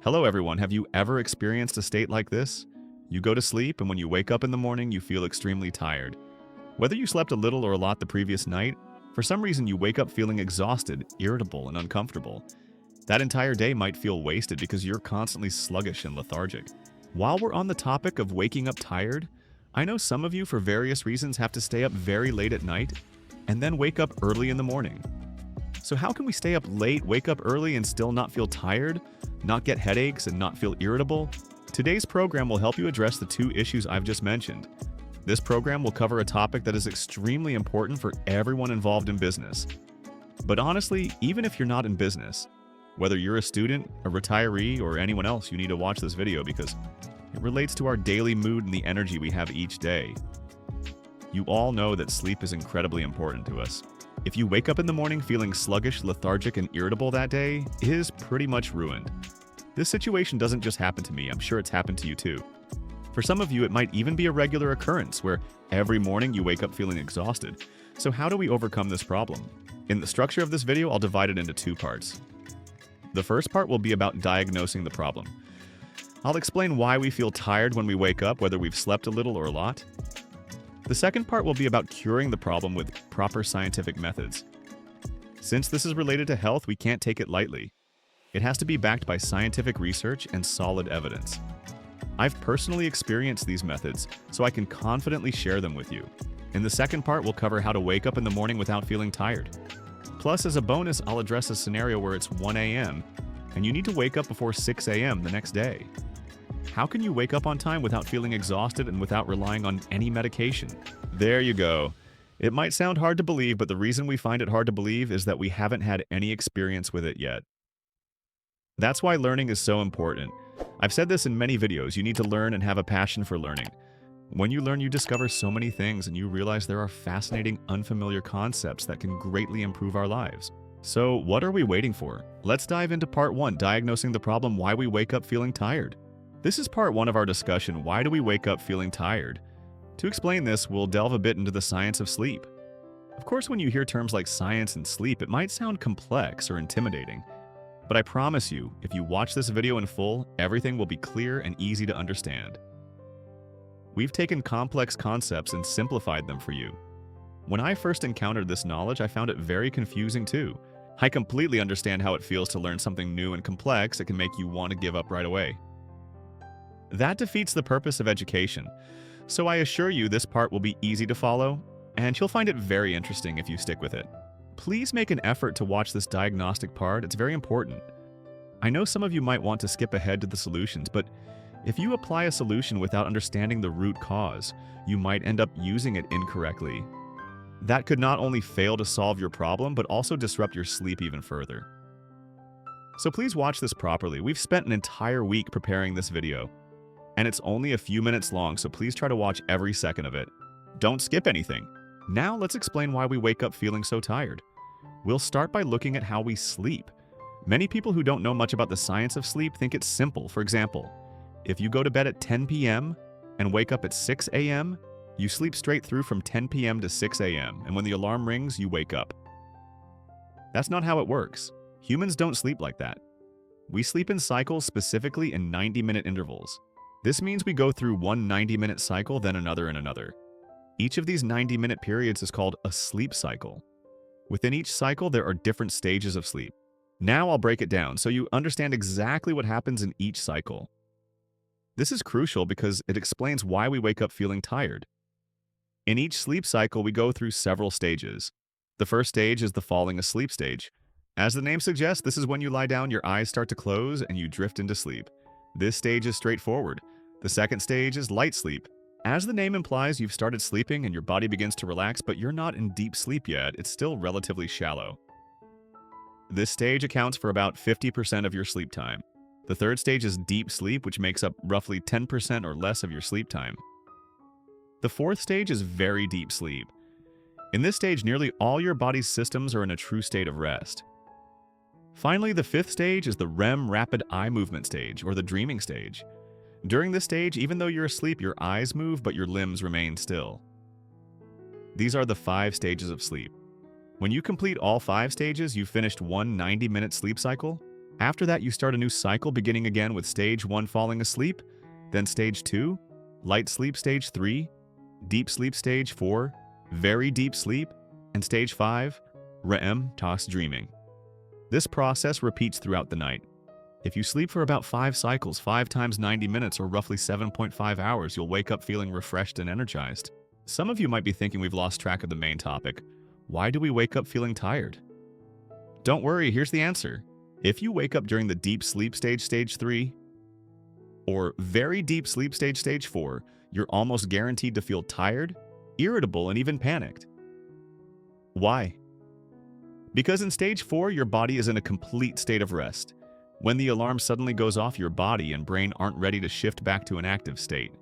Hello everyone, have you ever experienced a state like this? You go to sleep and when you wake up in the morning you feel extremely tired. Whether you slept a little or a lot the previous night, for some reason you wake up feeling exhausted, irritable, and uncomfortable. That entire day might feel wasted because you're constantly sluggish and lethargic. While we're on the topic of waking up tired, I know some of you for various reasons have to stay up very late at night and then wake up early in the morning. So how can we stay up late, wake up early, and still not feel tired, not get headaches, and not feel irritable? Today's program will help you address the two issues I've just mentioned. This program will cover a topic that is extremely important for everyone involved in business. But honestly, even if you're not in business, whether you're a student, a retiree, or anyone else, you need to watch this video because it relates to our daily mood and the energy we have each day. You all know that sleep is incredibly important to us. If you wake up in the morning feeling sluggish, lethargic, and irritable that day, it is pretty much ruined. This situation doesn't just happen to me, I'm sure it's happened to you too. For some of you, it might even be a regular occurrence where every morning you wake up feeling exhausted. So how do we overcome this problem? In the structure of this video, I'll divide it into two parts. The first part will be about diagnosing the problem. I'll explain why we feel tired when we wake up, whether we've slept a little or a lot. The second part will be about curing the problem with proper scientific methods. Since this is related to health, we can't take it lightly. It has to be backed by scientific research and solid evidence. I've personally experienced these methods, so I can confidently share them with you. In the second part, we'll cover how to wake up in the morning without feeling tired. Plus, as a bonus, I'll address a scenario where it's 1 a.m. and you need to wake up before 6 a.m. the next day. How can you wake up on time without feeling exhausted and without relying on any medication? There you go. It might sound hard to believe, but the reason we find it hard to believe is that we haven't had any experience with it yet. That's why learning is so important. I've said this in many videos, you need to learn and have a passion for learning. When you learn, you discover so many things and you realize there are fascinating, unfamiliar concepts that can greatly improve our lives. So what are we waiting for? Let's dive into part 1, diagnosing the problem, why we wake up feeling tired. This is part 1 of our discussion, why do we wake up feeling tired? To explain this, we'll delve a bit into the science of sleep. Of course, when you hear terms like science and sleep, it might sound complex or intimidating. But I promise you, if you watch this video in full, everything will be clear and easy to understand. We've taken complex concepts and simplified them for you. When I first encountered this knowledge, I found it very confusing too. I completely understand how it feels to learn something new and complex that can make you want to give up right away. That defeats the purpose of education. So I assure you this part will be easy to follow, and you'll find it very interesting if you stick with it. Please make an effort to watch this diagnostic part, it's very important. I know some of you might want to skip ahead to the solutions, but if you apply a solution without understanding the root cause, you might end up using it incorrectly. That could not only fail to solve your problem, but also disrupt your sleep even further. So please watch this properly. We've spent an entire week preparing this video, and it's only a few minutes long, so please try to watch every second of it. Don't skip anything. Now let's explain why we wake up feeling so tired. We'll start by looking at how we sleep. Many people who don't know much about the science of sleep think it's simple. For example, if you go to bed at 10 p.m. and wake up at 6 a.m., you sleep straight through from 10 p.m. to 6 a.m., and when the alarm rings, you wake up. That's not how it works. Humans don't sleep like that. We sleep in cycles, specifically in 90-minute intervals. This means we go through one 90-minute cycle, then another and another. Each of these 90-minute periods is called a sleep cycle. Within each cycle, there are different stages of sleep. Now I'll break it down so you understand exactly what happens in each cycle. This is crucial because it explains why we wake up feeling tired. In each sleep cycle, we go through several stages. The first stage is the falling asleep stage. As the name suggests, this is when you lie down, your eyes start to close, and you drift into sleep. This stage is straightforward. The second stage is light sleep. As the name implies, you've started sleeping and your body begins to relax, but you're not in deep sleep yet. It's still relatively shallow. This stage accounts for about 50% of your sleep time. The third stage is deep sleep, which makes up roughly 10% or less of your sleep time. The fourth stage is very deep sleep. In this stage, nearly all your body's systems are in a true state of rest. Finally, the fifth stage is the REM rapid eye movement stage, or the dreaming stage. During this stage, even though you're asleep, your eyes move, but your limbs remain still. These are the 5 stages of sleep. When you complete all 5 stages, you've finished one 90-minute sleep cycle. After that, you start a new cycle beginning again with stage 1 falling asleep, then stage 2, light sleep stage 3, deep sleep stage 4, very deep sleep, and stage 5, REM, toss dreaming. This process repeats throughout the night. If you sleep for about 5 cycles, 5 times 90 minutes or roughly 7.5 hours, you'll wake up feeling refreshed and energized. Some of you might be thinking we've lost track of the main topic. Why do we wake up feeling tired? Don't worry, here's the answer. If you wake up during the deep sleep stage 3, or very deep sleep stage 4, you're almost guaranteed to feel tired, irritable, and even panicked. Why? Because in stage 4, your body is in a complete state of rest. When the alarm suddenly goes off, your body and brain aren't ready to shift back to an active state.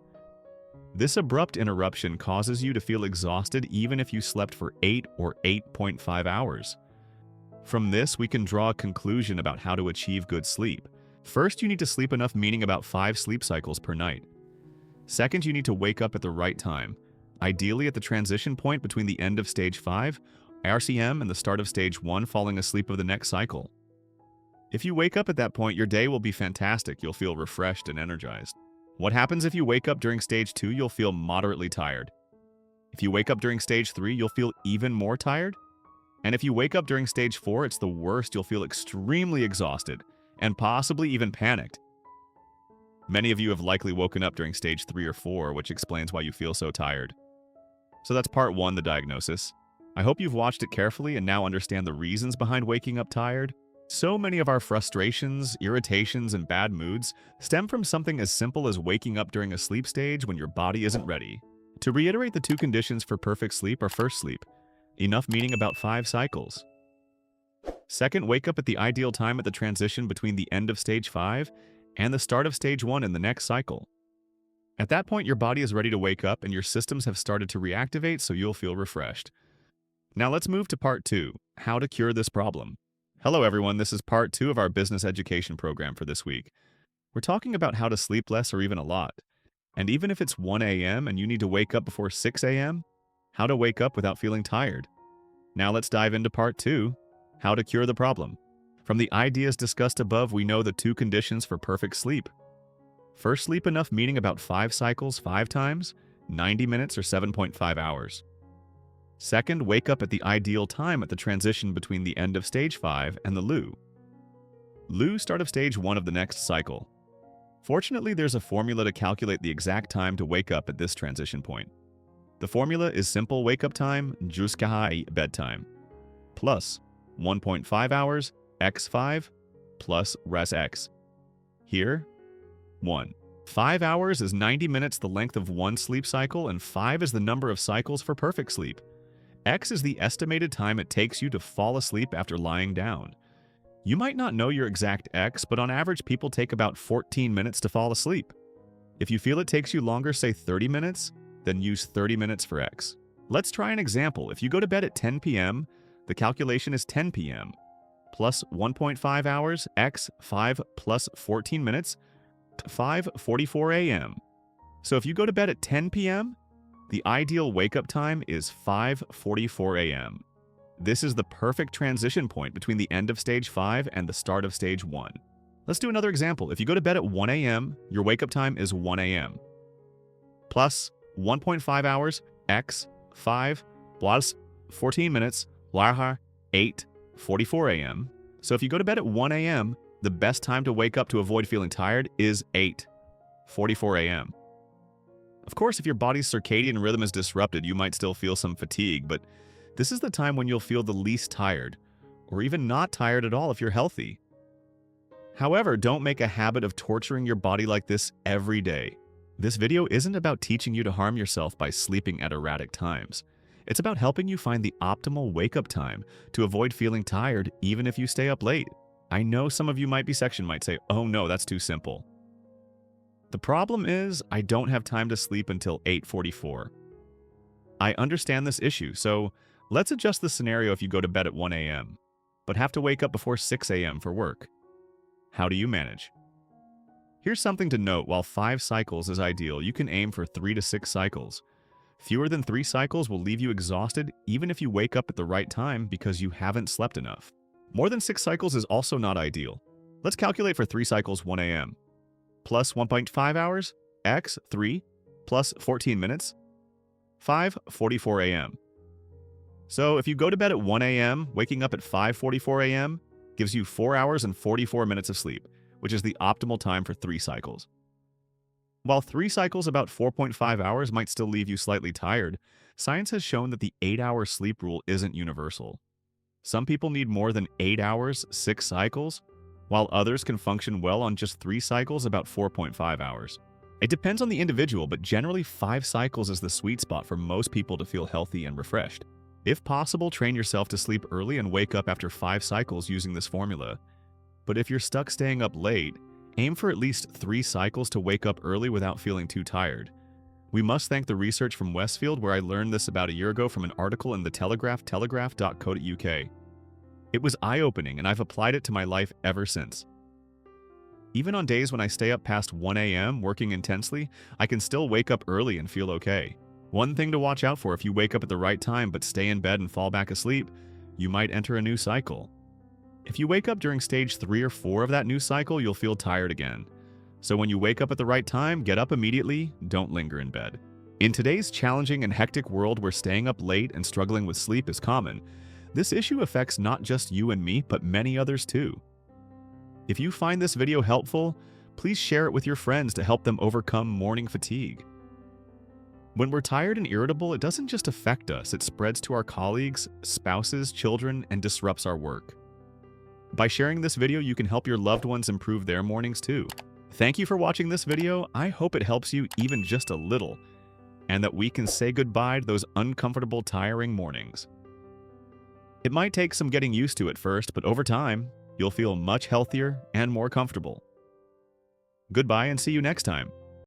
This abrupt interruption causes you to feel exhausted even if you slept for 8 or 8.5 hours. From this, we can draw a conclusion about how to achieve good sleep. First, you need to sleep enough, meaning about 5 sleep cycles per night. Second, you need to wake up at the right time, ideally at the transition point between the end of stage 5, RCM, and the start of stage 1, falling asleep of the next cycle. If you wake up at that point, your day will be fantastic. You'll feel refreshed and energized. What happens if you wake up during stage 2? You'll feel moderately tired. If you wake up during stage 3, you'll feel even more tired. And if you wake up during stage 4, it's the worst. You'll feel extremely exhausted and possibly even panicked. Many of you have likely woken up during stage 3 or 4, which explains why you feel so tired. So that's part 1, the diagnosis. I hope you've watched it carefully and now understand the reasons behind waking up tired. So many of our frustrations, irritations, and bad moods stem from something as simple as waking up during a sleep stage when your body isn't ready. To reiterate, the 2 conditions for perfect sleep are: first, sleep enough, meaning about 5 cycles. Second, wake up at the ideal time at the transition between the end of stage 5 and the start of stage 1 in the next cycle. At that point, your body is ready to wake up and your systems have started to reactivate, so you'll feel refreshed. Now let's move to part 2, how to cure this problem. Hello everyone, this is part 2 of our business education program for this week. We're talking about how to sleep less or even a lot. And even if it's 1 a.m. and you need to wake up before 6 a.m., how to wake up without feeling tired. Now let's dive into part 2, how to cure the problem. From the ideas discussed above, we know the 2 conditions for perfect sleep. First, sleep enough, meaning about 5 cycles 5 times, 90 minutes or 7.5 hours. Second, wake up at the ideal time at the transition between the end of stage 5 and the LU, start of stage 1 of the next cycle. Fortunately, there's a formula to calculate the exact time to wake up at this transition point. The formula is simple: wake up time jusqu'à bedtime, plus 1.5 hours x 5 plus res x. Here, 1. 5 hours is 90 minutes, the length of one sleep cycle, and 5 is the number of cycles for perfect sleep. X is the estimated time it takes you to fall asleep after lying down. You might not know your exact X, but on average, people take about 14 minutes to fall asleep. If you feel it takes you longer, say 30 minutes, then use 30 minutes for X. Let's try an example. If you go to bed at 10 p.m., the calculation is 10 p.m. plus 1.5 hours x 5 plus 14 minutes, 5:44 a.m. So if you go to bed at 10 p.m., the ideal wake-up time is 5:44 a.m. This is the perfect transition point between the end of stage 5 and the start of stage 1. Let's do another example. If you go to bed at 1 a.m., your wake-up time is 1 a.m. plus 1.5 hours x 5 plus 14 minutes, 8:44 a.m. So if you go to bed at 1 a.m., the best time to wake up to avoid feeling tired is 8:44 a.m. Of course, if your body's circadian rhythm is disrupted, you might still feel some fatigue, but this is the time when you'll feel the least tired, or even not tired at all if you're healthy. However, don't make a habit of torturing your body like this every day. This video isn't about teaching you to harm yourself by sleeping at erratic times. It's about helping you find the optimal wake-up time to avoid feeling tired even if you stay up late. I know some of you might say, oh no, that's too simple. The problem is, I don't have time to sleep until 8:44. I understand this issue, so let's adjust the scenario if you go to bed at 1 a.m., but have to wake up before 6 a.m. for work. How do you manage? Here's something to note: while 5 cycles is ideal, you can aim for 3 to 6 cycles. Fewer than 3 cycles will leave you exhausted even if you wake up at the right time because you haven't slept enough. More than 6 cycles is also not ideal. Let's calculate for 3 cycles 1 a.m. plus 1.5 hours, x 3, plus 14 minutes, 5:44 a.m. So if you go to bed at 1 a.m., waking up at 5:44 a.m. gives you 4 hours and 44 minutes of sleep, which is the optimal time for 3 cycles. While 3 cycles about 4.5 hours might still leave you slightly tired, science has shown that the 8-hour sleep rule isn't universal. Some people need more than 8 hours, 6 cycles, while others can function well on just 3 cycles about 4.5 hours. It depends on the individual, but generally 5 cycles is the sweet spot for most people to feel healthy and refreshed. If possible, train yourself to sleep early and wake up after 5 cycles using this formula. But if you're stuck staying up late, aim for at least 3 cycles to wake up early without feeling too tired. We must thank the research from Westfield, where I learned this about a year ago from an article in the Telegraph, telegraph.co.uk. It was eye-opening, and I've applied it to my life ever since. Even on days when I stay up past 1 a.m. working intensely, I can still wake up early and feel okay. One thing to watch out for: if you wake up at the right time but stay in bed and fall back asleep, you might enter a new cycle. If you wake up during stage 3 or 4 of that new cycle, you'll feel tired again. So when you wake up at the right time, get up immediately, don't linger in bed. In today's challenging and hectic world where staying up late and struggling with sleep is common, this issue affects not just you and me, but many others too. If you find this video helpful, please share it with your friends to help them overcome morning fatigue. When we're tired and irritable, it doesn't just affect us, it spreads to our colleagues, spouses, children, and disrupts our work. By sharing this video, you can help your loved ones improve their mornings too. Thank you for watching this video. I hope it helps you even just a little, and that we can say goodbye to those uncomfortable, tiring mornings. It might take some getting used to at first, but over time, you'll feel much healthier and more comfortable. Goodbye and see you next time.